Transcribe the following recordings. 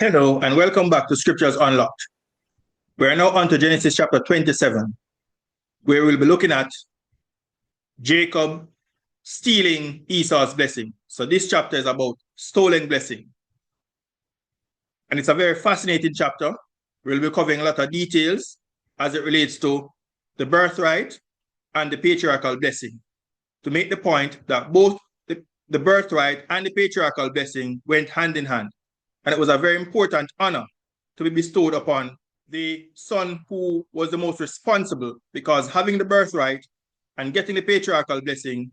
Hello, and welcome back to Scriptures Unlocked. We are now on to Genesis chapter 27, where we'll be looking at Jacob stealing Esau's blessing. So this chapter is about stolen blessing. And it's a very fascinating chapter. We'll be covering a lot of details as it relates to the birthright and the patriarchal blessing, to make the point that both the birthright and the patriarchal blessing went hand in hand. And it was a very important honor to be bestowed upon the son who was the most responsible, because having the birthright and getting the patriarchal blessing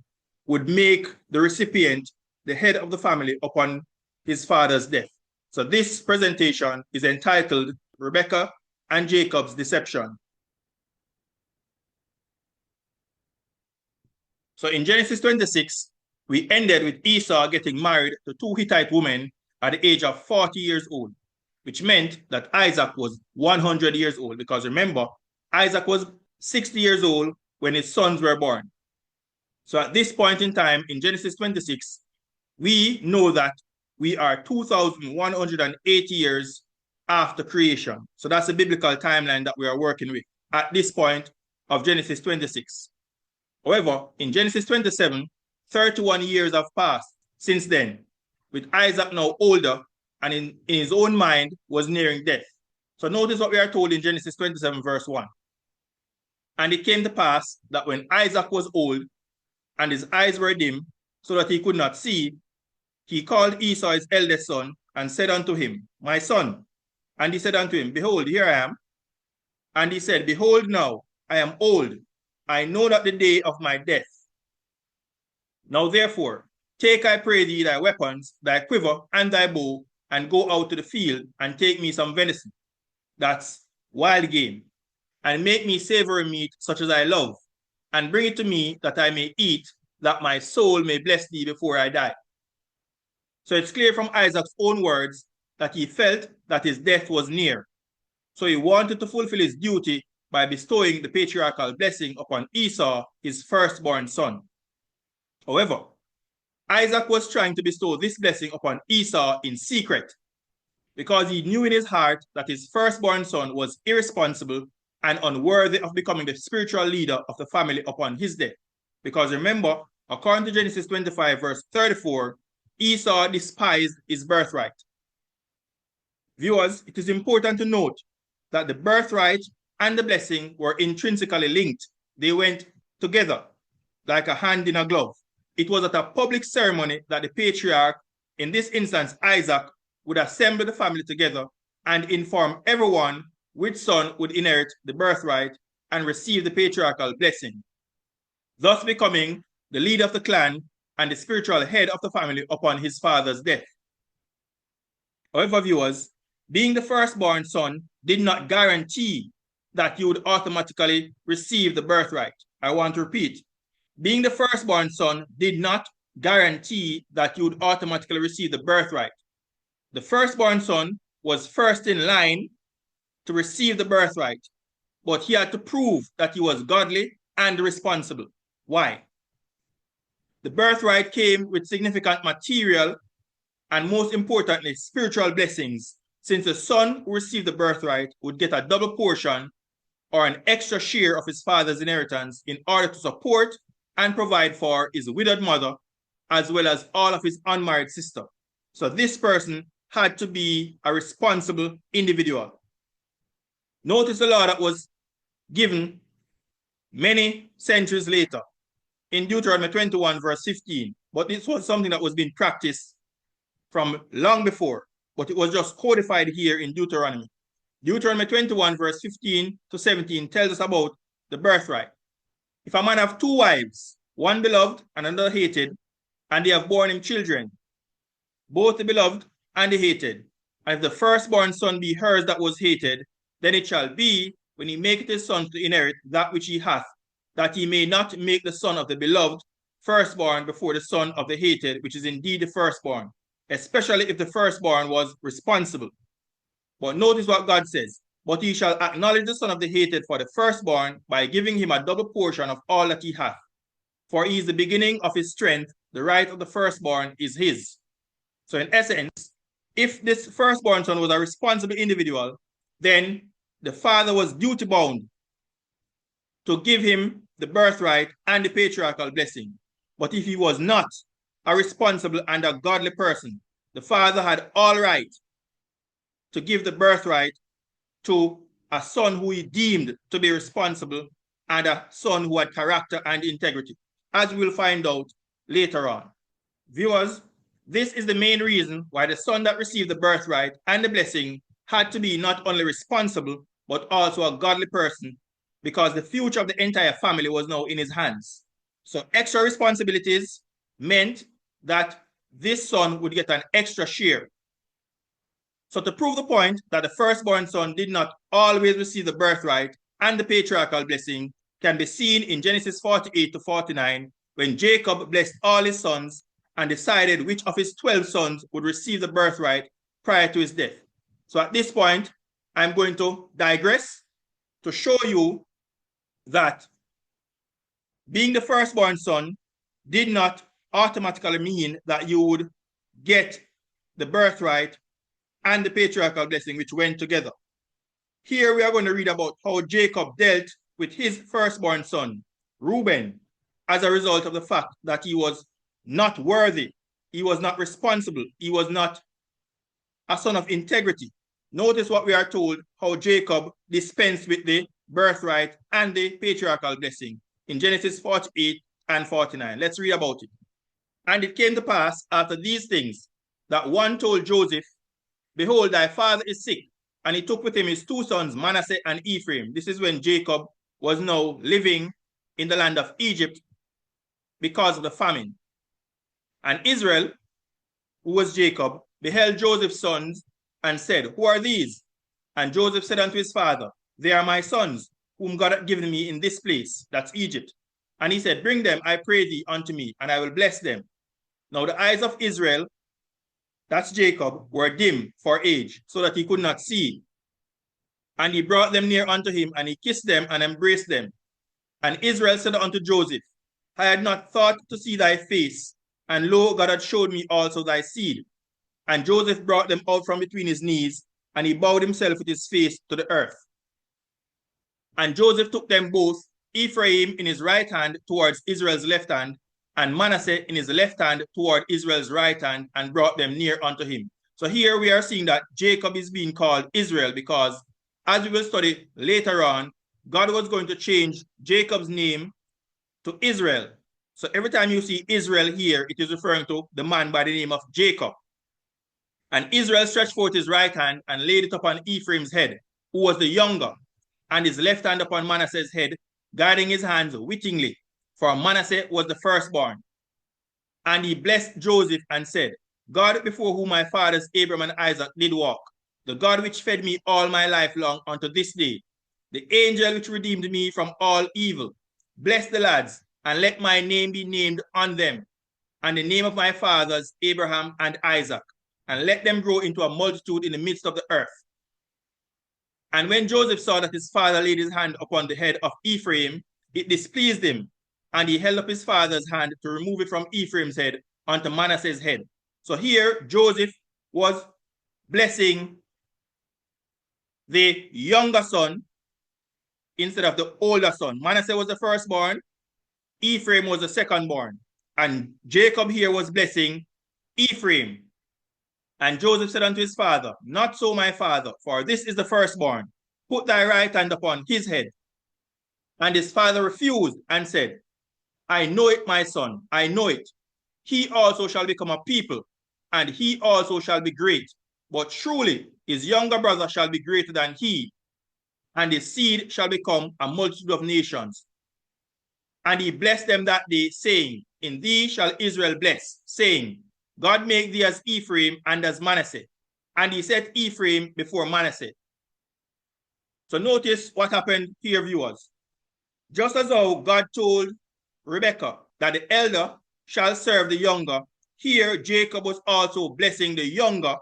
would make the recipient the head of the family upon his father's death. So this presentation is entitled Rebekah and Jacob's Deception. So in Genesis 26, we ended with Esau getting married to two Hittite women at the age of 40 years old, which meant that Isaac was 100 years old, because remember, Isaac was 60 years old when his sons were born. So at this point in time, in Genesis 26, we know that we are 2,180 years after creation. So that's the biblical timeline that we are working with at this point of Genesis 26. However, in Genesis 27, 31 years have passed since then, with Isaac now older and in his own mind was nearing death. So notice what we are told in Genesis 27 verse 1. And it came to pass that when Isaac was old and his eyes were dim, so that he could not see, he called Esau his eldest son and said unto him, My son. And he said unto him, Behold, here I am. And he said, Behold now, I am old. I know not the day of my death. Now therefore, take, I pray thee, thy weapons, thy quiver, and thy bow, and go out to the field, and take me some venison, that's wild game, and make me savory meat such as I love, and bring it to me that I may eat, that my soul may bless thee before I die. So it's clear from Isaac's own words that he felt that his death was near. So he wanted to fulfill his duty by bestowing the patriarchal blessing upon Esau, his firstborn son. However, Isaac was trying to bestow this blessing upon Esau in secret, because he knew in his heart that his firstborn son was irresponsible and unworthy of becoming the spiritual leader of the family upon his death. Because remember, according to Genesis 25 verse 34, Esau despised his birthright. Viewers, it is important to note that the birthright and the blessing were intrinsically linked. They went together like a hand in a glove. It was at a public ceremony that the patriarch, in this instance Isaac, would assemble the family together and inform everyone which son would inherit the birthright and receive the patriarchal blessing, thus becoming the leader of the clan and the spiritual head of the family upon his father's death. However, viewers, being the firstborn son did not guarantee that you would automatically receive the birthright. I want to repeat. Being the firstborn son did not guarantee that you would automatically receive the birthright. The firstborn son was first in line to receive the birthright, but he had to prove that he was godly and responsible. Why? The birthright came with significant material and, most importantly, spiritual blessings, since the son who received the birthright would get a double portion or an extra share of his father's inheritance in order to support and provide for his widowed mother, as well as all of his unmarried sister. So this person had to be a responsible individual. Notice the law that was given many centuries later in Deuteronomy 21 verse 15, but this was something that was being practiced from long before, but it was just codified here in Deuteronomy. Deuteronomy 21 verse 15 to 17 tells us about the birthright. If a man have two wives, one beloved and another hated, and they have borne him children, both the beloved and the hated, and if the firstborn son be hers that was hated, then it shall be, when he maketh his son to inherit that which he hath, that he may not make the son of the beloved firstborn before the son of the hated, which is indeed the firstborn, especially if the firstborn was responsible. But notice what God says. But he shall acknowledge the son of the hated for the firstborn by giving him a double portion of all that he hath. For he is the beginning of his strength, the right of the firstborn is his. So in essence, if this firstborn son was a responsible individual, then the father was duty bound to give him the birthright and the patriarchal blessing. But if he was not a responsible and a godly person, the father had all right to give the birthright to a son who he deemed to be responsible and a son who had character and integrity, as we will find out later on. Viewers, this is the main reason why the son that received the birthright and the blessing had to be not only responsible, but also a godly person, because the future of the entire family was now in his hands. So extra responsibilities meant that this son would get an extra share. So to prove the point that the firstborn son did not always receive the birthright and the patriarchal blessing can be seen in Genesis 48 to 49, when Jacob blessed all his sons and decided which of his 12 sons would receive the birthright prior to his death. So at this point, I'm going to digress to show you that being the firstborn son did not automatically mean that you would get the birthright and the patriarchal blessing, which went together. Here we are going to read about how Jacob dealt with his firstborn son, Reuben, as a result of the fact that he was not worthy, he was not responsible, he was not a son of integrity. Notice what we are told, how Jacob dispensed with the birthright and the patriarchal blessing in Genesis 48 and 49. Let's read about it. And it came to pass after these things that one told Joseph, behold, thy father is sick. And he took with him his two sons, Manasseh and Ephraim. This is when Jacob was now living in the land of Egypt because of the famine. And Israel, who was Jacob, beheld Joseph's sons and said, who are these? And Joseph said unto his father, they are my sons, whom God hath given me in this place, that's Egypt. And he said, bring them, I pray thee, unto me, and I will bless them. Now the eyes of Israel, that's Jacob, were dim for age, so that he could not see. And he brought them near unto him, and he kissed them and embraced them. And Israel said unto Joseph, I had not thought to see thy face, and lo, God had showed me also thy seed. And Joseph brought them out from between his knees, and he bowed himself with his face to the earth. And Joseph took them both, Ephraim in his right hand towards Israel's left hand, and Manasseh in his left hand toward Israel's right hand, and brought them near unto him. So here we are seeing that Jacob is being called Israel because, as we will study later on, God was going to change Jacob's name to Israel. So every time you see Israel here, it is referring to the man by the name of Jacob. And Israel stretched forth his right hand and laid it upon Ephraim's head, who was the younger, and his left hand upon Manasseh's head, guiding his hands wittingly, for Manasseh was the firstborn. And he blessed Joseph and said, God before whom my fathers Abraham and Isaac did walk, the God which fed me all my life long unto this day, the angel which redeemed me from all evil, bless the lads, and let my name be named on them, and the name of my fathers Abraham and Isaac, and let them grow into a multitude in the midst of the earth. And when Joseph saw that his father laid his hand upon the head of Ephraim, it displeased him, and he held up his father's hand to remove it from Ephraim's head unto Manasseh's head. So here Joseph was blessing the younger son instead of the older son. Manasseh was the firstborn, Ephraim was the secondborn, and Jacob here was blessing Ephraim. And Joseph said unto his father, not so, my father, for this is the firstborn. Put thy right hand upon his head. And his father refused and said, I know it, my son, I know it. He also shall become a people, and he also shall be great. But truly his younger brother shall be greater than he, and his seed shall become a multitude of nations. And he blessed them that day, saying, in thee shall Israel bless, saying, God make thee as Ephraim and as Manasseh. And he set Ephraim before Manasseh. So notice what happened here, viewers. Just as how God told Rebekah that the elder shall serve the younger, here Jacob was also blessing the younger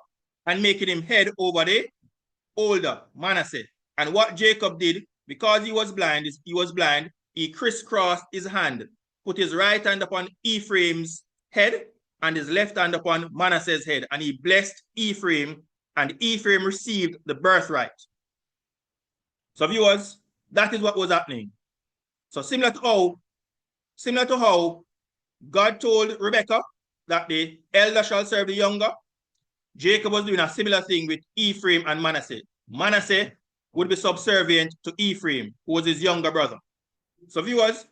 and making him head over the older, Manasseh. And what Jacob did, because he was blind, he crisscrossed his hand, put his right hand upon Ephraim's head and his left hand upon Manasseh's head, and he blessed Ephraim, and Ephraim received the birthright. So viewers, that is what was happening. So similar to how God told Rebekah that the elder shall serve the younger, Jacob was doing a similar thing with Ephraim and Manasseh. Manasseh would be subservient to Ephraim, who was his younger brother. So viewers,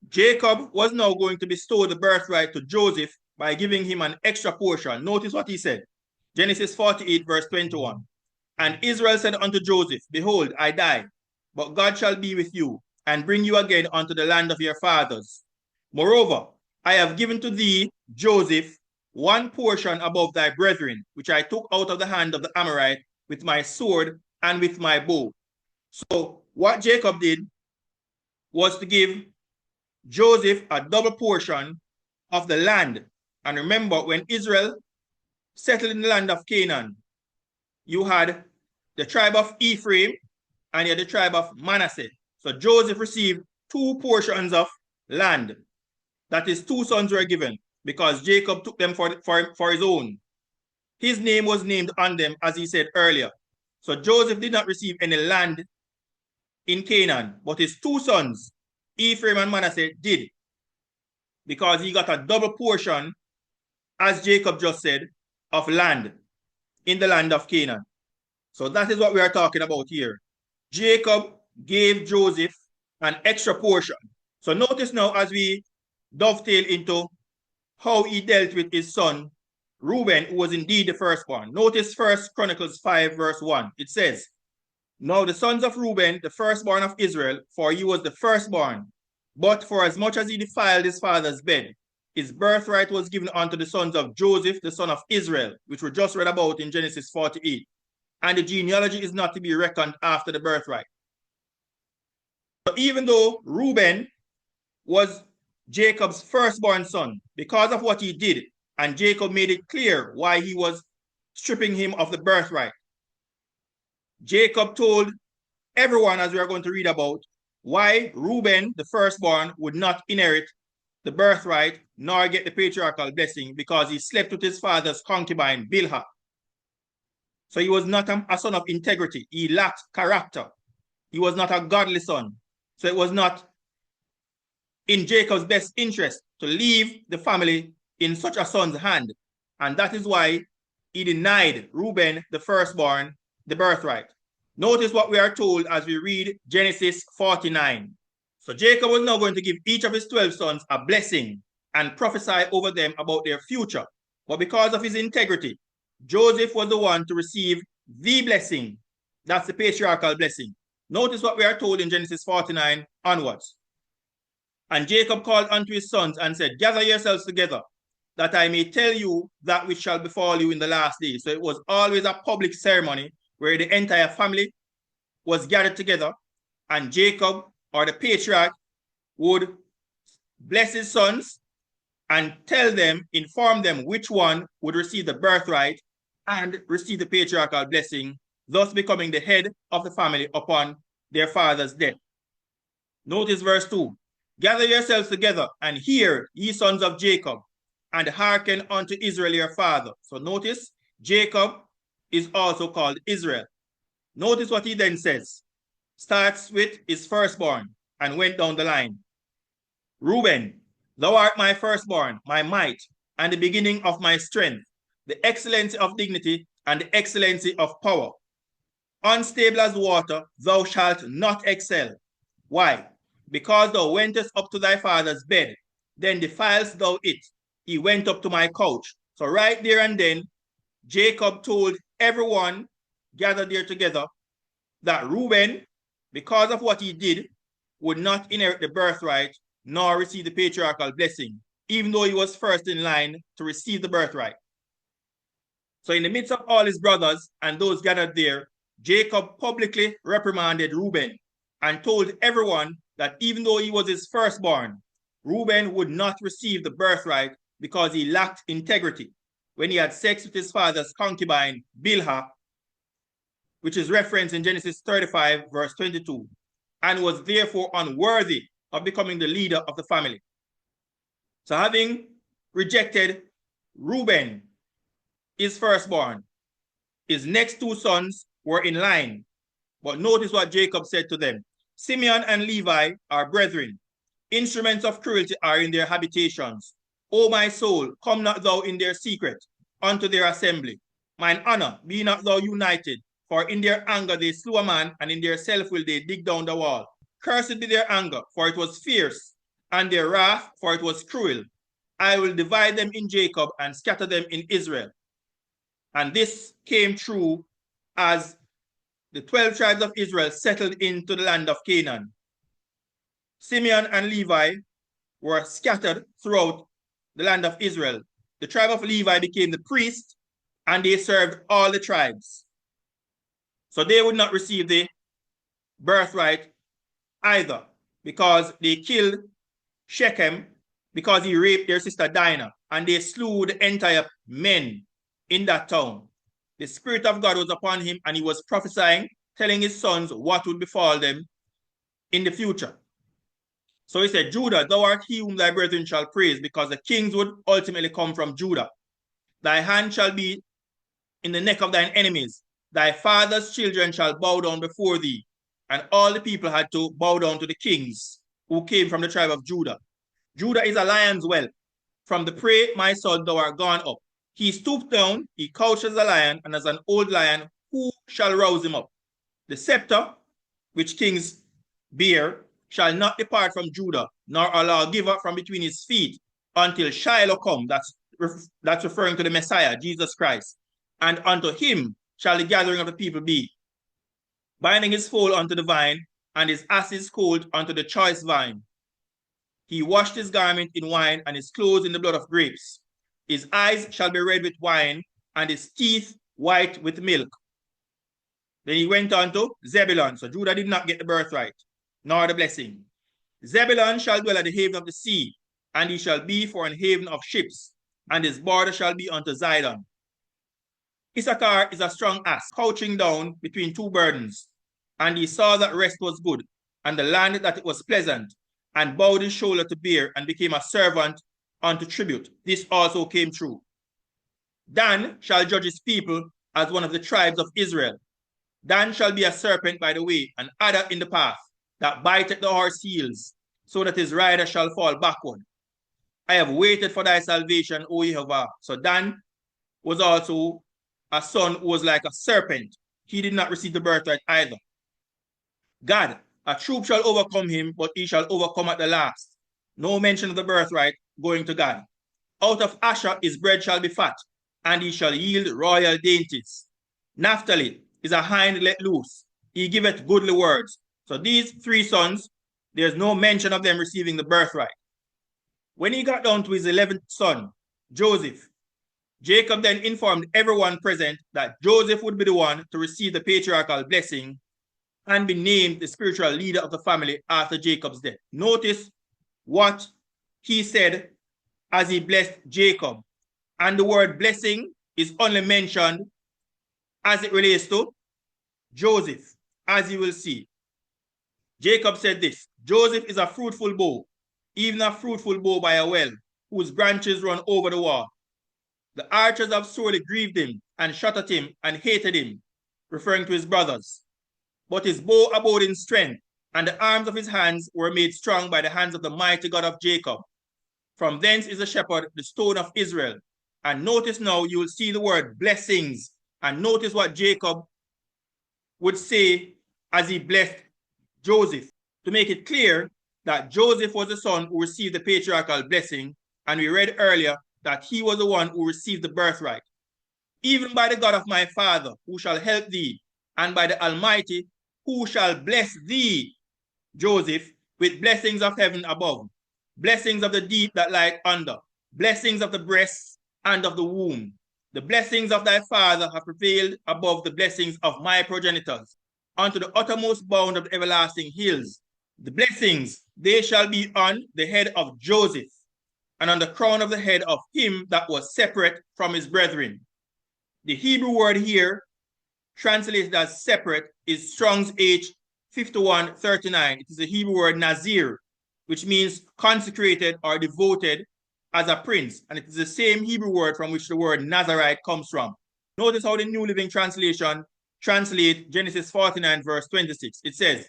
Jacob was now going to bestow the birthright to Joseph by giving him an extra portion. Notice what he said. Genesis 48, verse 21. And Israel said unto Joseph, Behold, I die, but God shall be with you, and bring you again unto the land of your fathers. Moreover, I have given to thee, Joseph, one portion above thy brethren, which I took out of the hand of the Amorite with my sword and with my bow. So what Jacob did was to give Joseph a double portion of the land. And remember, when Israel settled in the land of Canaan, you had the tribe of Ephraim and you had the tribe of Manasseh. So Joseph received two portions of land. That is, two sons were given because Jacob took them for his own. His name was named on them, as he said earlier. So Joseph did not receive any land in Canaan, but his two sons, Ephraim and Manasseh, did, because he got a double portion, as Jacob just said, of land in the land of Canaan. So that is what we are talking about here. Jacob gave Joseph an extra portion. So notice now as we dovetail into how he dealt with his son Reuben, who was indeed the firstborn. Notice 1 Chronicles 5, verse 1. It says, Now the sons of Reuben, the firstborn of Israel, for he was the firstborn, but for as much as he defiled his father's bed, his birthright was given unto the sons of Joseph, the son of Israel, which we just read about in Genesis 48. And the genealogy is not to be reckoned after the birthright. So even though Reuben was Jacob's firstborn son, because of what he did, and Jacob made it clear why he was stripping him of the birthright, Jacob told everyone, as we are going to read about, why Reuben, the firstborn, would not inherit the birthright nor get the patriarchal blessing, because he slept with his father's concubine, Bilhah. So he was not a son of integrity. He lacked character. He was not a godly son. So it was not in Jacob's best interest to leave the family in such a son's hand. And that is why he denied Reuben, the firstborn, the birthright. Notice what we are told as we read Genesis 49. So Jacob was now going to give each of his 12 sons a blessing and prophesy over them about their future. But because of his integrity, Joseph was the one to receive the blessing. That's the patriarchal blessing. Notice what we are told in Genesis 49 onwards. And Jacob called unto his sons and said, Gather yourselves together, that I may tell you that which shall befall you in the last days. So it was always a public ceremony where the entire family was gathered together, and Jacob, or the patriarch, would bless his sons and tell them, inform them which one would receive the birthright and receive the patriarchal blessing, thus becoming the head of the family upon their father's death. Notice verse 2. Gather yourselves together and hear, ye sons of Jacob, and hearken unto Israel your father. So notice, Jacob is also called Israel. Notice what he then says. Starts with his firstborn and went down the line. Reuben, thou art my firstborn, my might, and the beginning of my strength, the excellency of dignity and the excellency of power. Unstable as water, thou shalt not excel. Why? Because thou wentest up to thy father's bed, then defilest thou it. He went up to my couch. So right there and then, Jacob told everyone gathered there together that Reuben, because of what he did, would not inherit the birthright nor receive the patriarchal blessing, even though he was first in line to receive the birthright. So in the midst of all his brothers and those gathered there, Jacob publicly reprimanded Reuben and told everyone that even though he was his firstborn, Reuben would not receive the birthright because he lacked integrity when he had sex with his father's concubine, Bilhah, which is referenced in Genesis 35, verse 22, and was therefore unworthy of becoming the leader of the family. So having rejected Reuben, his firstborn. His next two sons were in line. But notice what Jacob said to them. Simeon and Levi are brethren. Instruments of cruelty are in their habitations. O my soul, come not thou in their secret unto their assembly. Mine honor, be not thou united, for in their anger they slew a man, and in their self-will they dig down the wall. Cursed be their anger, for it was fierce, and their wrath, for it was cruel. I will divide them in Jacob and scatter them in Israel. And this came true as the 12 tribes of Israel settled into the land of Canaan. Simeon and Levi were scattered throughout the land of Israel. The tribe of Levi became the priest, and they served all the tribes. So they would not receive the birthright either, because they killed Shechem because he raped their sister Dinah, and they slew the entire men in that town. The Spirit of God was upon him, and he was prophesying, telling his sons what would befall them in the future. So he said, Judah, thou art he whom thy brethren shall praise, because the kings would ultimately come from Judah. Thy hand shall be in the neck of thine enemies. Thy father's children shall bow down before thee. And all the people had to bow down to the kings who came from the tribe of Judah. Judah is a lion's whelp. From the prey, my son, thou art gone up. He stooped down, he couched as a lion, and as an old lion, who shall rouse him up? The scepter, which kings bear, shall not depart from Judah, nor a lawgiver from between his feet, until Shiloh come. That's referring to the Messiah, Jesus Christ. And unto him shall the gathering of the people be, binding his foal unto the vine, and his ass's colt unto the choice vine. He washed his garment in wine, and his clothes in the blood of grapes. His eyes shall be red with wine, and his teeth white with milk. Then he went on to Zebulun. So Judah did not get the birthright, nor the blessing. Zebulun shall dwell at the haven of the sea, and he shall be for an haven of ships, and his border shall be unto Zidon. Issachar is a strong ass, couching down between two burdens. And he saw that rest was good, and the land that it was pleasant, and bowed his shoulder to bear, and became a servant unto tribute. This also came true. Dan shall judge his people as one of the tribes of Israel. Dan shall be a serpent by the way, an adder in the path, that biteth the horse heels, so that his rider shall fall backward. I have waited for thy salvation, O Jehovah. So Dan was also a son who was like a serpent. He did not receive the birthright either. God, a troop shall overcome him, but he shall overcome at the last. No mention of the birthright going to God. Out of Asher his bread shall be fat, and he shall yield royal dainties. Naphtali is a hind let loose. He giveth goodly words. So these three sons, there's no mention of them receiving the birthright. When he got down to his 11th son, Joseph, Jacob then informed everyone present that Joseph would be the one to receive the patriarchal blessing and be named the spiritual leader of the family after Jacob's death. Notice what he said as he blessed Jacob. And the word blessing is only mentioned as it relates to Joseph, as you will see. Jacob said this, Joseph is a fruitful bow, even a fruitful bow by a well, whose branches run over the wall. The archers have sorely grieved him and shot at him and hated him, referring to his brothers. But his bow abode in strength, and the arms of his hands were made strong by the hands of the mighty God of Jacob. From thence is the shepherd, the stone of Israel. And notice now, you will see the word blessings. And notice what Jacob would say as he blessed Joseph, to make it clear that Joseph was the son who received the patriarchal blessing. And we read earlier that he was the one who received the birthright. Even by the God of my father, who shall help thee, and by the Almighty, who shall bless thee, Joseph, with blessings of heaven above, blessings of the deep that lie under, blessings of the breasts and of the womb. The blessings of thy father have prevailed above the blessings of my progenitors, unto the uttermost bound of the everlasting hills. The blessings, they shall be on the head of Joseph, and on the crown of the head of him that was separate from his brethren. The Hebrew word here, translated as separate, is Strong's H5139. It is the Hebrew word Nazir, which means consecrated or devoted as a prince, and it is the same Hebrew word from which the word Nazarite comes from. Notice how the New Living Translation translates Genesis 49, verse 26. It says,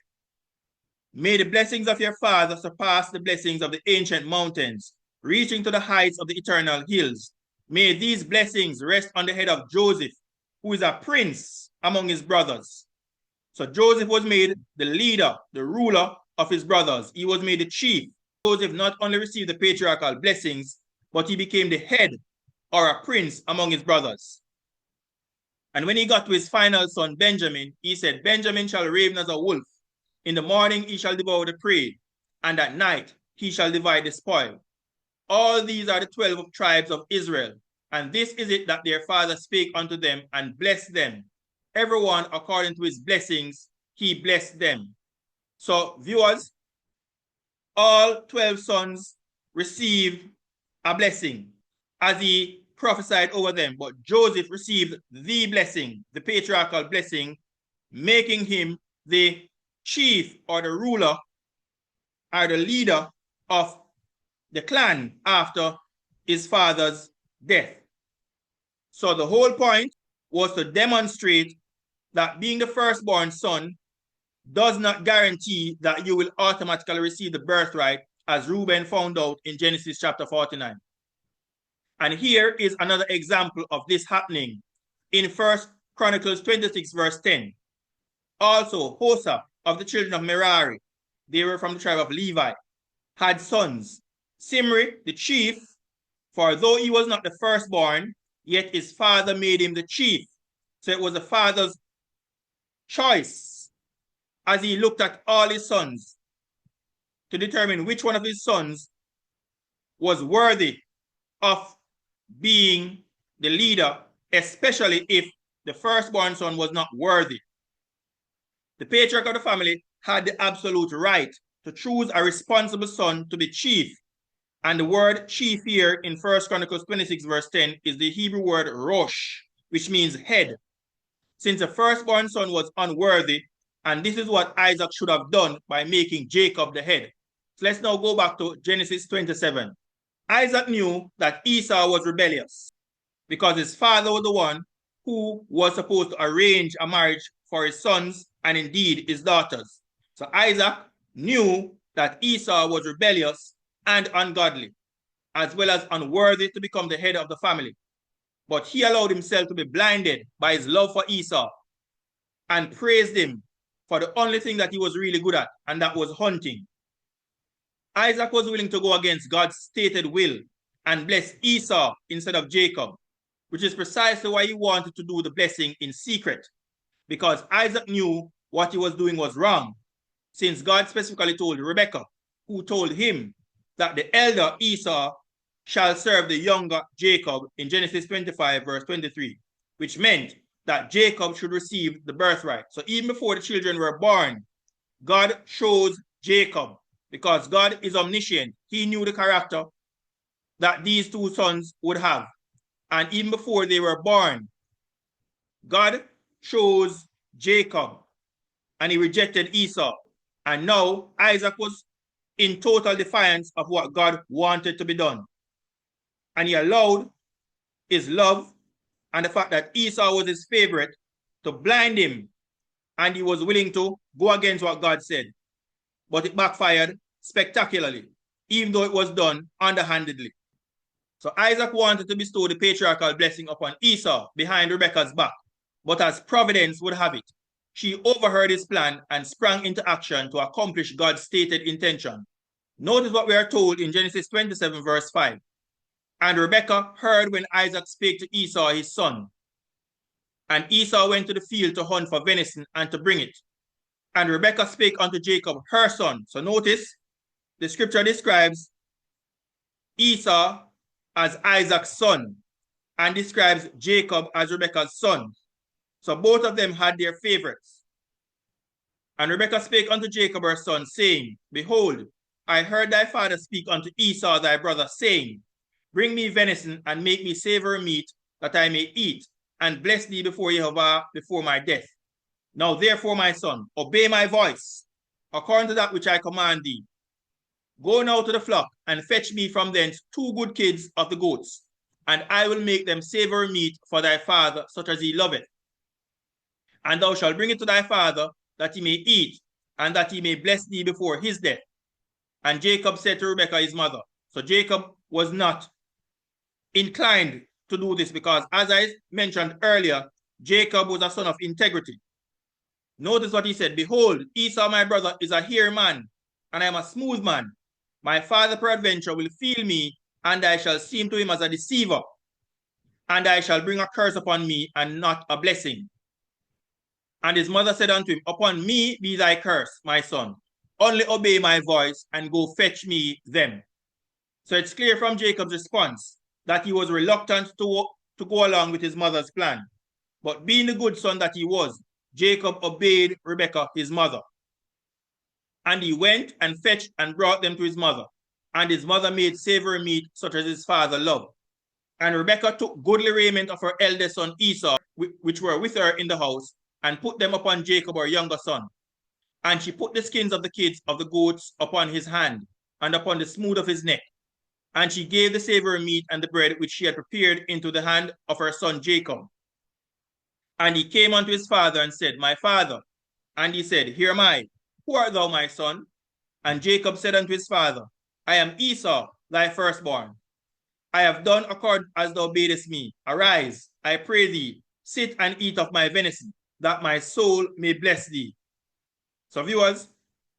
"May the blessings of your father surpass the blessings of the ancient mountains, reaching to the heights of the eternal hills. May these blessings rest on the head of Joseph, who is a prince among his brothers." So Joseph was made the leader, the ruler of his brothers. He was made the chief. Joseph not only received the patriarchal blessings, but he became the head or a prince among his brothers. And when he got to his final son, Benjamin, he said, "Benjamin shall raven as a wolf. In the morning he shall devour the prey, and at night he shall divide the spoil." All these are the 12 tribes of Israel, and this is it that their father spake unto them and blessed them. Everyone according to his blessings, he blessed them. So, viewers, all 12 sons received a blessing as he prophesied over them, but Joseph received the blessing, the patriarchal blessing, making him the chief or the ruler or the leader of the clan after his father's death. So the whole point was to demonstrate that being the firstborn son does not guarantee that you will automatically receive the birthright, as Reuben found out in Genesis chapter 49. And here is another example of this happening in 1 Chronicles 26, verse 10. Also, Hosa of the children of Merari, they were from the tribe of Levi, had sons. Simri, the chief, for though he was not the firstborn, yet his father made him the chief. So it was the father's choice as he looked at all his sons to determine which one of his sons was worthy of being the leader, especially if the firstborn son was not worthy. The patriarch of the family had the absolute right to choose a responsible son to be chief. And the word chief here in 1 Chronicles 26, verse 10 is the Hebrew word rosh, which means head. Since the firstborn son was unworthy, and this is what Isaac should have done by making Jacob the head. So let's now go back to Genesis 27. Isaac knew that Esau was rebellious because his father was the one who was supposed to arrange a marriage for his sons and indeed his daughters. So Isaac knew that Esau was rebellious and ungodly, as well as unworthy to become the head of the family. But he allowed himself to be blinded by his love for Esau and praised him for the only thing that he was really good at, and that was hunting. Isaac was willing to go against God's stated will and bless Esau instead of Jacob, which is precisely why he wanted to do the blessing in secret, because Isaac knew what he was doing was wrong, since God specifically told Rebekah, who told him that the elder Esau shall serve the younger Jacob in Genesis 25, verse 23, which meant that Jacob should receive the birthright. So even before the children were born, God chose Jacob because God is omniscient. He knew the character that these two sons would have. And even before they were born, God chose Jacob and he rejected Esau. And now Isaac was in total defiance of what God wanted to be done. And he allowed his love and the fact that Esau was his favorite to blind him. And he was willing to go against what God said. But it backfired spectacularly, even though it was done underhandedly. So Isaac wanted to bestow the patriarchal blessing upon Esau behind Rebekah's back. But as providence would have it, she overheard his plan and sprang into action to accomplish God's stated intention. Notice what we are told in Genesis 27, verse 5. And Rebekah heard when Isaac spake to Esau his son. And Esau went to the field to hunt for venison and to bring it. And Rebekah spake unto Jacob her son. So notice, the scripture describes Esau as Isaac's son and describes Jacob as Rebekah's son. So both of them had their favorites. And Rebekah spake unto Jacob her son, saying, Behold, I heard thy father speak unto Esau thy brother, saying, Bring me venison and make me savory meat that I may eat, and bless thee before Jehovah before my death. Now therefore, my son, obey my voice, according to that which I command thee. Go now to the flock, and fetch me from thence 2 good kids of the goats, and I will make them savory meat for thy father, such as he loveth. And thou shalt bring it to thy father, that he may eat, and that he may bless thee before his death. And Jacob said to Rebekah his mother. So Jacob was not inclined to do this because, as I mentioned earlier, Jacob was a son of integrity. Notice what he said. Behold, Esau my brother is a hairy man, and I am a smooth man. My father peradventure will feel me, and I shall seem to him as a deceiver. And I shall bring a curse upon me, and not a blessing. And his mother said unto him, Upon me be thy curse, my son. Only obey my voice, and go fetch me them. So it's clear from Jacob's response that he was reluctant to go along with his mother's plan. But being the good son that he was, Jacob obeyed Rebekah, his mother. And he went and fetched and brought them to his mother. And his mother made savory meat, such as his father loved. And Rebekah took goodly raiment of her eldest son Esau, which were with her in the house, and put them upon Jacob, her younger son. And she put the skins of the kids of the goats upon his hand, and upon the smooth of his neck. And she gave the savory meat and the bread which she had prepared into the hand of her son Jacob. And he came unto his father and said, My father. And he said, Here am I. Who art thou, my son? And Jacob said unto his father, I am Esau, thy firstborn. I have done according as thou badest me. Arise, I pray thee, sit and eat of my venison, that my soul may bless thee. So viewers,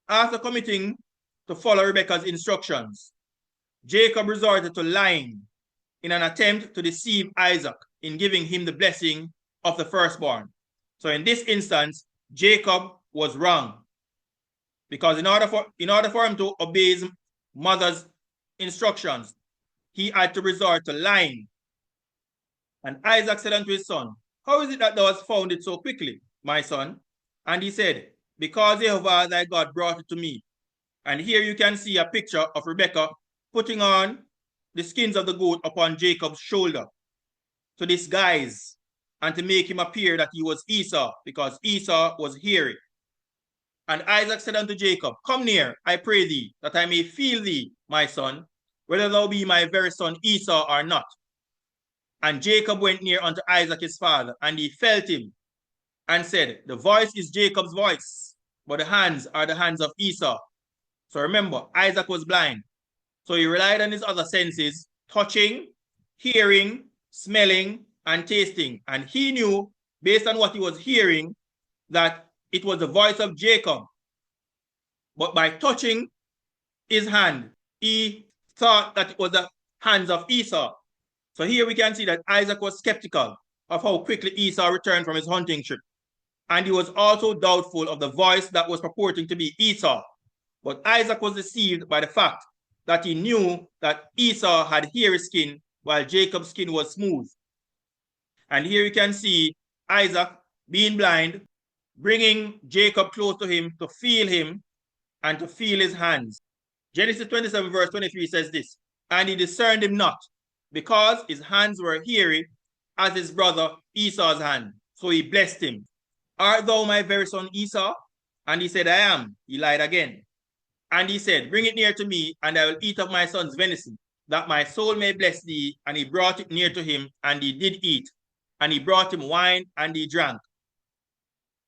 after committing to follow Rebekah's instructions, Jacob resorted to lying in an attempt to deceive Isaac in giving him the blessing of the firstborn. So in this instance, Jacob was wrong, because in order for him to obey his mother's instructions, he had to resort to lying. And Isaac said unto his son, How is it that thou hast found it so quickly, my son? And he said, Because Jehovah thy God brought it to me. And here you can see a picture of Rebekah putting on the skins of the goat upon Jacob's shoulder to disguise and to make him appear that he was Esau, because Esau was hairy. And Isaac said unto Jacob, Come near, I pray thee, that I may feel thee, my son, whether thou be my very son Esau or not. And Jacob went near unto Isaac his father, and he felt him, and said, The voice is Jacob's voice, but the hands are the hands of Esau. So remember, Isaac was blind. So he relied on his other senses, touching, hearing, smelling, and tasting. And he knew, based on what he was hearing, that it was the voice of Jacob. But by touching his hand, he thought that it was the hands of Esau. So here we can see that Isaac was skeptical of how quickly Esau returned from his hunting trip. And he was also doubtful of the voice that was purporting to be Esau. But Isaac was deceived by the fact that he knew that Esau had hairy skin while Jacob's skin was smooth. And here you can see Isaac, being blind, bringing Jacob close to him to feel him and to feel his hands. Genesis 27 verse 23 says this, And he discerned him not, because his hands were hairy as his brother Esau's hand. So he blessed him. Art thou my very son Esau? And he said, I am. He lied again. And he said, Bring it near to me, and I will eat of my son's venison, that my soul may bless thee. And he brought it near to him, and he did eat. And he brought him wine, and he drank.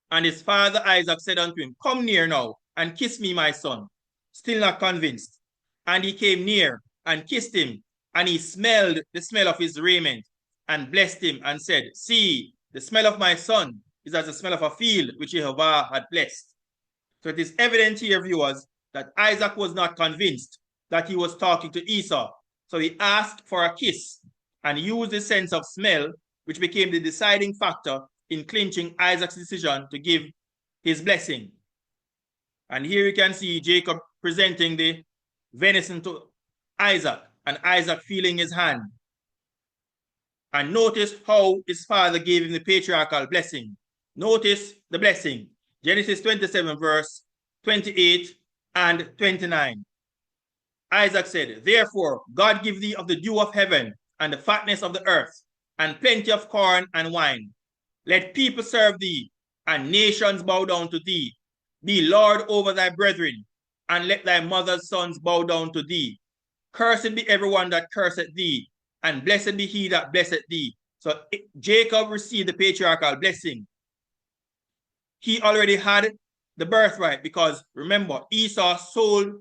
And his father Isaac said unto him, Come near now, and kiss me, my son. Still not convinced. And he came near, and kissed him, and he smelled the smell of his raiment, and blessed him, and said, See, the smell of my son is as the smell of a field which Jehovah had blessed. So it is evident here, viewers, that Isaac was not convinced that he was talking to Esau. So he asked for a kiss and used the sense of smell, which became the deciding factor in clinching Isaac's decision to give his blessing. And here you can see Jacob presenting the venison to Isaac, and Isaac feeling his hand. And notice how his father gave him the patriarchal blessing. Notice the blessing. Genesis 27 verse 28 and 29. Isaac said, Therefore God give thee of the dew of heaven, and the fatness of the earth, and plenty of corn and wine. Let people serve thee, and nations bow down to thee. Be Lord over thy brethren, and let thy mother's sons bow down to thee. Cursed be everyone that curseth thee, and blessed be he that blesseth thee. So Jacob received the patriarchal blessing. He already had the birthright because, remember, Esau sold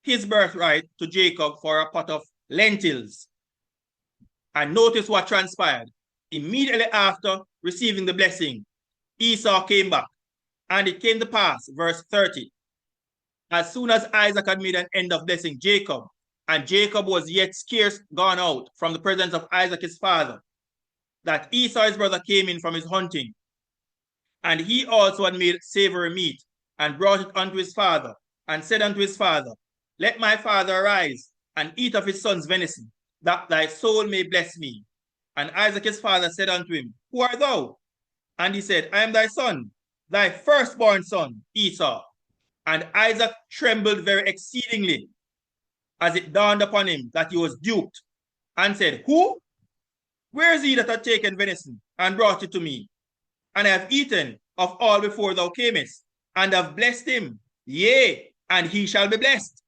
his birthright to Jacob for a pot of lentils. And notice what transpired. Immediately after receiving the blessing, Esau came back. And it came to pass, verse 30, as soon as Isaac had made an end of blessing Jacob, and Jacob was yet scarce gone out from the presence of Isaac his father, that Esau his brother came in from his hunting. And he also had made savory meat, and brought it unto his father, and said unto his father, let my father arise, and eat of his son's venison, that thy soul may bless me. And Isaac his father said unto him, who art thou? And he said, I am thy son, thy firstborn son, Esau. And Isaac trembled very exceedingly, as it dawned upon him that he was duped, and said, who? Where is he that hath taken venison, and brought it to me? And I have eaten of all before thou camest, and have blessed him, yea, and he shall be blessed.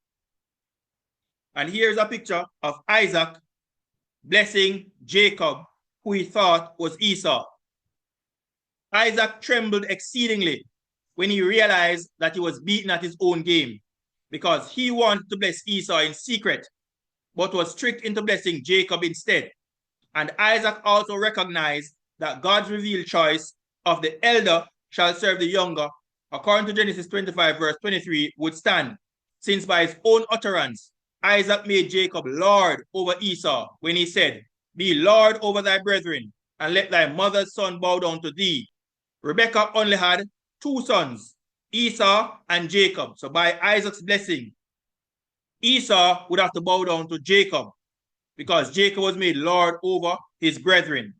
And here's a picture of Isaac blessing Jacob, who he thought was Esau. Isaac trembled exceedingly when he realized that he was beaten at his own game, because he wanted to bless Esau in secret, but was tricked into blessing Jacob instead. And Isaac also recognized that God's revealed choice of the elder shall serve the younger, according to Genesis 25, verse 23, would stand, since by his own utterance, Isaac made Jacob Lord over Esau, when he said, be Lord over thy brethren, and let thy mother's son bow down to thee. Rebekah only had two sons, Esau and Jacob. So by Isaac's blessing, Esau would have to bow down to Jacob, because Jacob was made Lord over his brethren.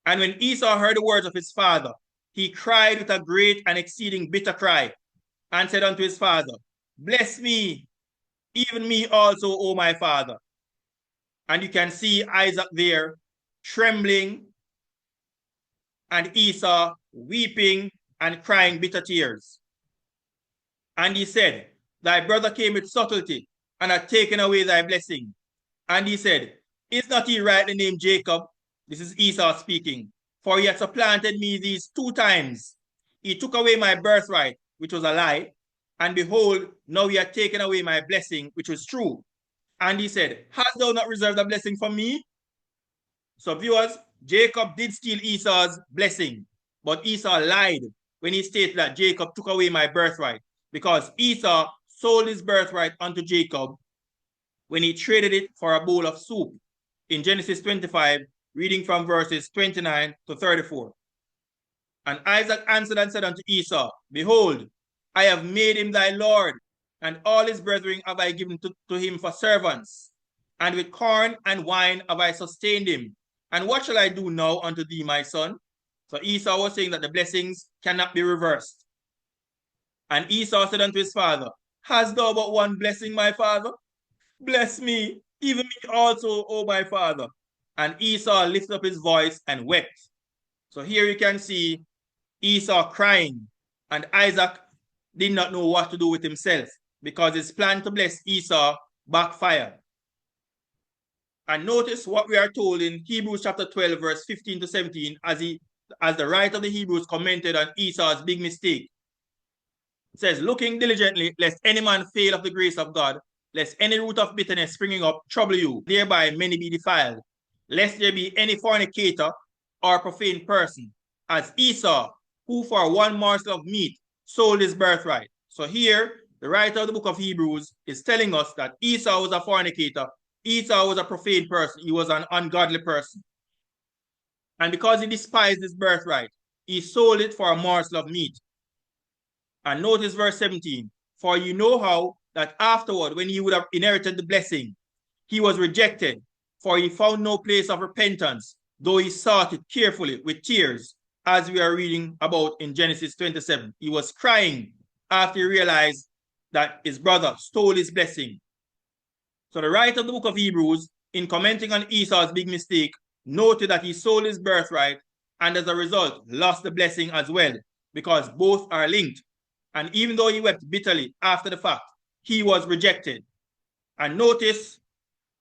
And when Esau heard the words of his father, he cried with a great and exceeding bitter cry, and said unto his father, bless me, even me also, O my father. And you can see Isaac there trembling, and Esau weeping and crying bitter tears. And he said, thy brother came with subtlety, and hath taken away thy blessing. And he said, is not he rightly named Jacob? This is Esau speaking. For he hath supplanted me these 2 times. He took away my birthright, which was a lie. And behold, now he hath taken away my blessing, which was true. And he said, hast thou not reserved a blessing for me? So viewers, Jacob did steal Esau's blessing, but Esau lied when he stated that Jacob took away my birthright, because Esau sold his birthright unto Jacob when he traded it for a bowl of soup in Genesis 25, reading from verses 29 to 34. And Isaac answered and said unto Esau, behold, I have made him thy Lord, and all his brethren have I given to him for servants, and with corn and wine have I sustained him. And what shall I do now unto thee, my son? So Esau was saying that the blessings cannot be reversed. And Esau said unto his father, hast thou but one blessing, my father? Bless me, even me also, O my father. And Esau lifted up his voice and wept. So here you can see Esau crying, and Isaac did not know what to do with himself, because his plan to bless Esau backfired. And notice what we are told in Hebrews chapter 12, verse 15 to 17, as the writer of the Hebrews commented on Esau's big mistake. It says, looking diligently, lest any man fail of the grace of God, lest any root of bitterness springing up trouble you, thereby many be defiled, lest there be any fornicator or profane person, as Esau, who for one morsel of meat sold his birthright. So here, the writer of the book of Hebrews is telling us that Esau was a fornicator, Esau was a profane person, he was an ungodly person. And because he despised his birthright, he sold it for a morsel of meat. And notice verse 17, for you know how that afterward, when he would have inherited the blessing, he was rejected, for he found no place of repentance, though he sought it carefully with tears, as we are reading about in Genesis 27. He was crying after he realized that his brother stole his blessing. So the writer of the book of Hebrews, in commenting on Esau's big mistake, noted that he sold his birthright and as a result lost the blessing as well, because both are linked. And even though he wept bitterly after the fact, he was rejected. And notice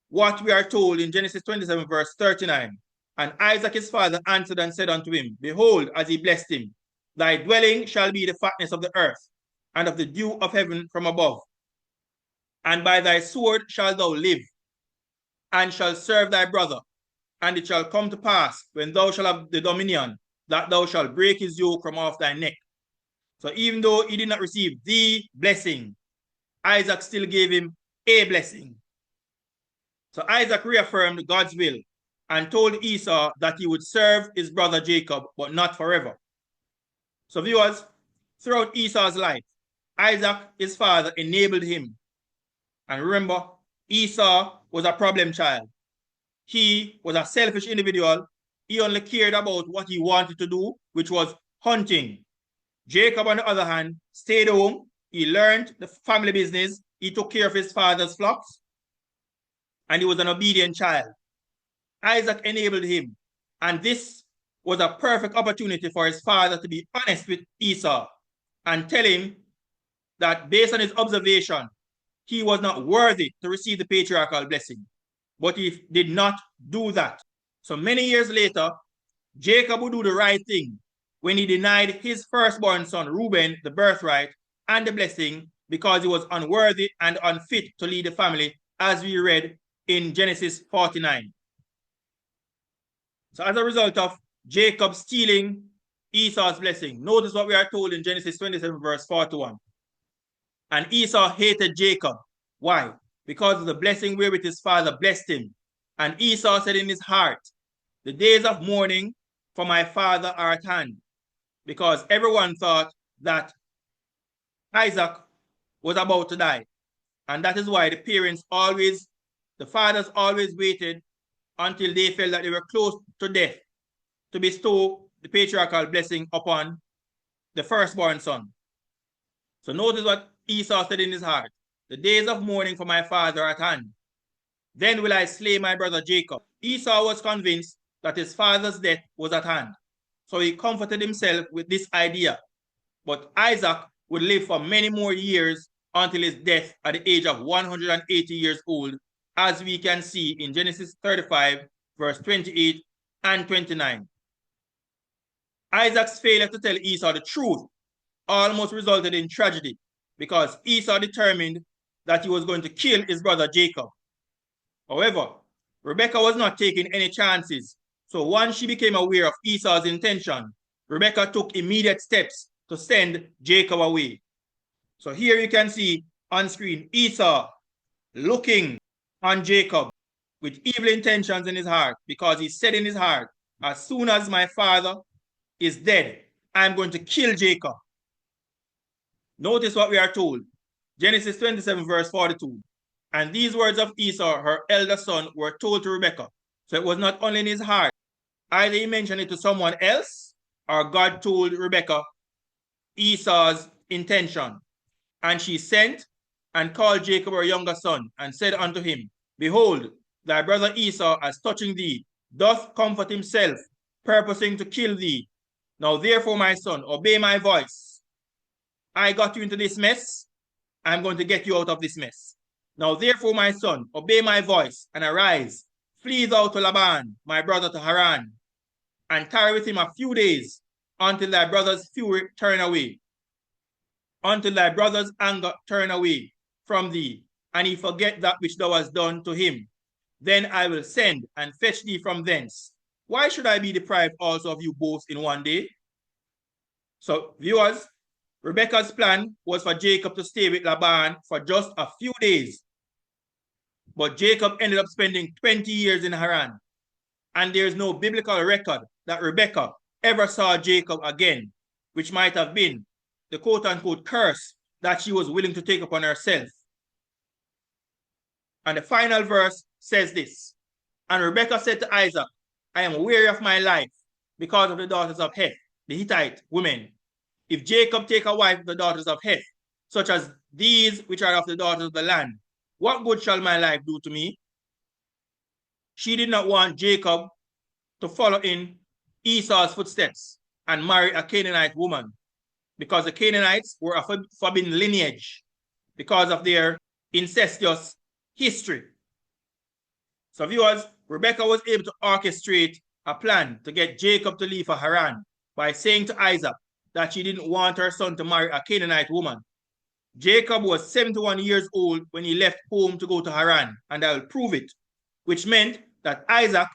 what we are told in Genesis 27, verse 39. And Isaac his father answered and said unto him, Behold, as he blessed him, thy dwelling shall be the fatness of the earth, and of the dew of heaven from above. And by thy sword shalt thou live, and shalt serve thy brother. And it shall come to pass, when thou shalt have the dominion, that thou shalt break his yoke from off thy neck. So even though he did not receive the blessing, Isaac still gave him a blessing. So Isaac reaffirmed God's will and told Esau that he would serve his brother Jacob, but not forever. So viewers, throughout Esau's life, Isaac, his father, enabled him. And remember, Esau was a problem child. He was a selfish individual. He only cared about what he wanted to do, which was hunting. Jacob, on the other hand, stayed home. He learned the family business. He took care of his father's flocks. And he was an obedient child. Isaac enabled him. And this was a perfect opportunity for his father to be honest with Esau and tell him that based on his observation, he was not worthy to receive the patriarchal blessing. But he did not do that. So many years later, Jacob would do the right thing when he denied his firstborn son, Reuben, the birthright and the blessing because he was unworthy and unfit to lead the family, as we read in Genesis 49. So as a result of Jacob stealing Esau's blessing, notice what we are told in Genesis 27, verse 41. And Esau hated Jacob. Why? Because of the blessing wherewith his father blessed him. And Esau said in his heart, the days of mourning for my father are at hand. Because everyone thought that Isaac was about to die. And that is why the fathers always waited until they felt that they were close to death to bestow the patriarchal blessing upon the firstborn son. So notice what Esau said in his heart. The days of mourning for my father are at hand. Then will I slay my brother Jacob. Esau was convinced that his father's death was at hand. So he comforted himself with this idea. But Isaac would live for many more years until his death at the age of 180 years old, as we can see in Genesis 35, verse 28 and 29. Isaac's failure to tell Esau the truth almost resulted in tragedy because Esau determined that he was going to kill his brother Jacob. However, Rebekah was not taking any chances. So once she became aware of Esau's intention, Rebekah took immediate steps to send Jacob away. So here you can see on screen Esau looking on Jacob with evil intentions in his heart, because he said in his heart, as soon as my father is dead, I'm going to kill Jacob. Notice what we are told. Genesis 27, verse 42. And these words of Esau, her elder son, were told to Rebekah. So it was not only in his heart. Either he mentioned it to someone else, or God told Rebekah Esau's intention. And she sent and called Jacob her younger son, and said unto him, Behold, thy brother Esau, as touching thee, doth comfort himself, purposing to kill thee. Now therefore, my son, obey my voice. I got you into this mess. I'm going to get you out of this mess. Now therefore, my son, obey my voice, and arise, flee thou to Laban, my brother, to Haran, and tarry with him a few days, until thy brother's fury turn away, until thy brother's anger turn away from thee, and he forget that which thou hast done to him. Then I will send and fetch thee from thence. Why should I be deprived also of you both in one day? So, viewers, Rebekah's plan was for Jacob to stay with Laban for just a few days. But Jacob ended up spending 20 years in Haran. And there is no biblical record that Rebekah ever saw Jacob again, which might have been the quote-unquote curse that she was willing to take upon herself. And the final verse says this, And Rebekah said to Isaac, I am weary of my life because of the daughters of Heth, the Hittite women. If Jacob take a wife of the daughters of Heth, such as these which are of the daughters of the land, what good shall my life do to me? She did not want Jacob to follow in Esau's footsteps and marry a Canaanite woman. because the Canaanites were a forbidden lineage because of their incestuous history. So viewers, Rebekah was able to orchestrate a plan to get Jacob to leave for Haran by saying to Isaac that she didn't want her son to marry a Canaanite woman. Jacob was 71 years old when he left home to go to Haran, and I will prove it, which meant that Isaac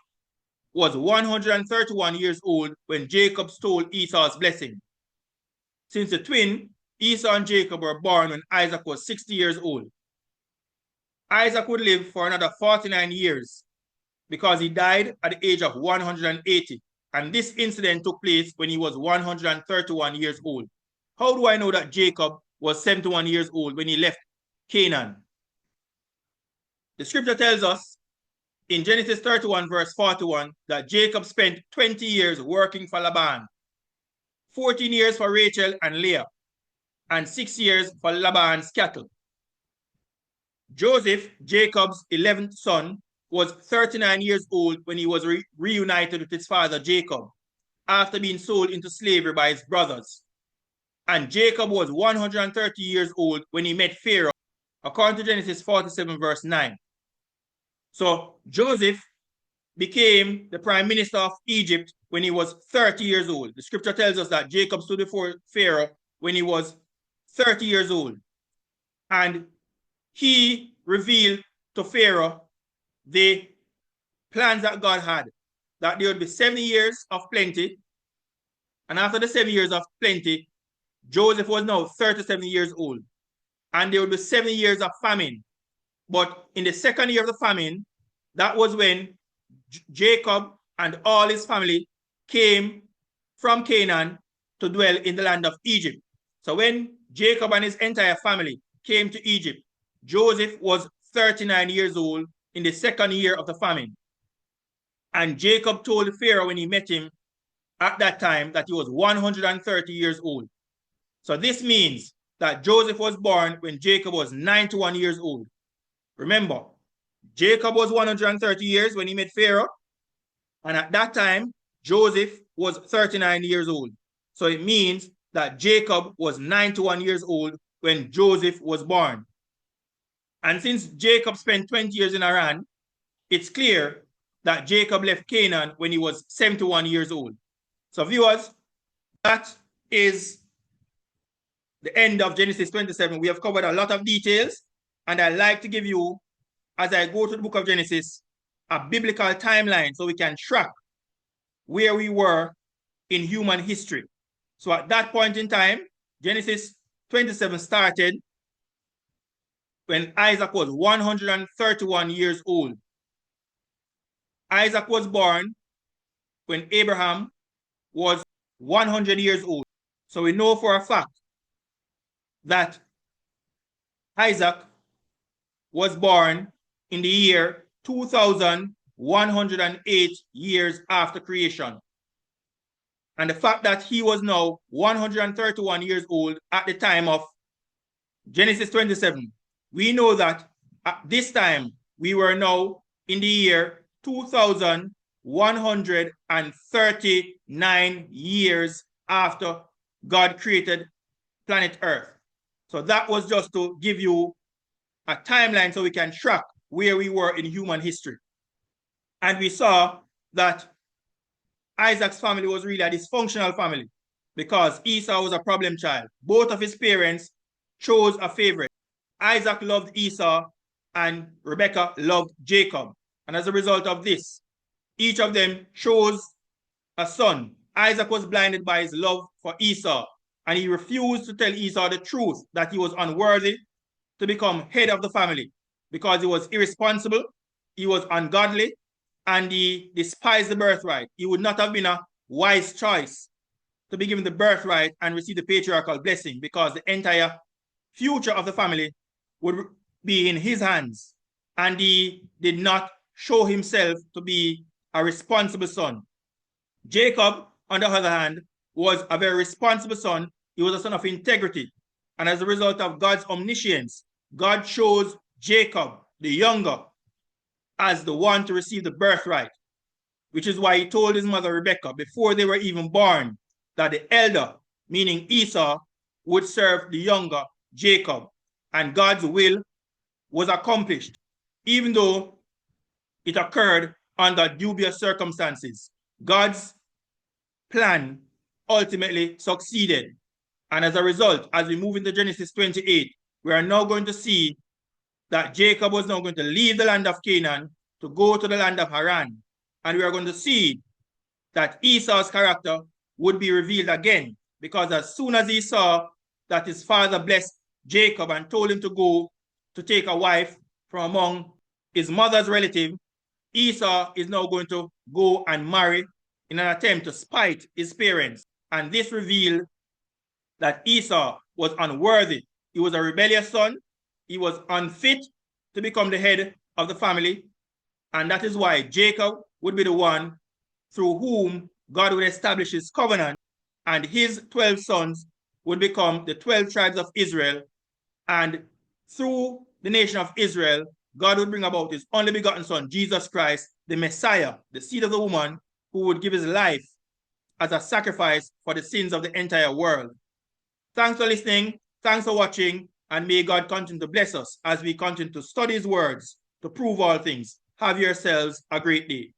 was 131 years old when Jacob stole Esau's blessing. Since the twin, Esau and Jacob were born when Isaac was 60 years old. Isaac would live for another 49 years because he died at the age of 180. And this incident took place when he was 131 years old. How do I know that Jacob was 71 years old when he left Canaan? The scripture tells us in Genesis 31 verse 41 that Jacob spent 20 years working for Laban, 14 years for Rachel and Leah, and 6 years for Laban's cattle. Joseph, Jacob's 11th son, was 39 years old when he was reunited with his father Jacob after being sold into slavery by his brothers. And Jacob was 130 years old when he met Pharaoh, according to Genesis 47 verse 9. So Joseph became the prime minister of Egypt when he was 30 years old. The scripture tells us that Jacob stood before Pharaoh when he was 30 years old. And he revealed to Pharaoh the plans that God had, that there would be 70 years of plenty. And after the 7 years of plenty, Joseph was now 37 years old. And there would be 7 years of famine. But in the second year of the famine, that was when Jacob and all his family came from Canaan to dwell in the land of Egypt. So when Jacob and his entire family came to Egypt, Joseph was 39 years old in the second year of the famine. And Jacob told Pharaoh when he met him at that time that he was 130 years old. So this means that Joseph was born when Jacob was 91 years old. Remember, Jacob was 130 years when he met Pharaoh. And at that time, Joseph was 39 years old. So it means that Jacob was 91 years old when Joseph was born. And since Jacob spent 20 years in Haran, it's clear that Jacob left Canaan when he was 71 years old. So viewers, that is the end of Genesis 27. We have covered a lot of details, and I'd like to give you, as I go to the book of Genesis, a biblical timeline so we can track where we were in human history. So at that point in time, Genesis 27 started when Isaac was 131 years old. Isaac was born when Abraham was 100 years old. So we know for a fact that Isaac was born in the year 2108 years after creation. And the fact that he was now 131 years old at the time of Genesis 27, we know that at this time we were now in the year 2139 years after God created planet Earth. So that was just to give you a timeline so we can track where we were in human history. And we saw that Isaac's family was really a dysfunctional family because Esau was a problem child. Both of his parents chose a favorite. Isaac loved Esau and Rebekah loved Jacob. And as a result of this, each of them chose a son. Isaac was blinded by his love for Esau, and he refused to tell Esau the truth that he was unworthy to become head of the family because he was irresponsible, he was ungodly, and he despised the birthright. He would not have been a wise choice to be given the birthright and receive the patriarchal blessing because the entire future of the family would be in his hands. And he did not show himself to be a responsible son. Jacob, on the other hand, was a very responsible son. He was a son of integrity. And as a result of God's omniscience, God chose Jacob, the younger, as the one to receive the birthright, which is why he told his mother Rebekah before they were even born that the elder meaning Esau, would serve the younger Jacob, and God's will was accomplished, even though it occurred under dubious circumstances. God's plan ultimately succeeded. And as a result, as we move into Genesis 28, we are now going to see that Jacob was now going to leave the land of Canaan to go to the land of Haran. And we are going to see that Esau's character would be revealed again, because as soon as he saw that his father blessed Jacob and told him to go to take a wife from among his mother's relative, Esau is now going to go and marry in an attempt to spite his parents. And this revealed that Esau was unworthy. He was a rebellious son. He was unfit to become the head of the family. And that is why Jacob would be the one through whom God would establish his covenant, and his 12 sons would become the 12 tribes of Israel. And through the nation of Israel, God would bring about his only begotten son, Jesus Christ, the Messiah, the seed of the woman, who would give his life as a sacrifice for the sins of the entire world. Thanks for listening. Thanks for watching. And may God continue to bless us as we continue to study his words to prove all things. Have yourselves a great day.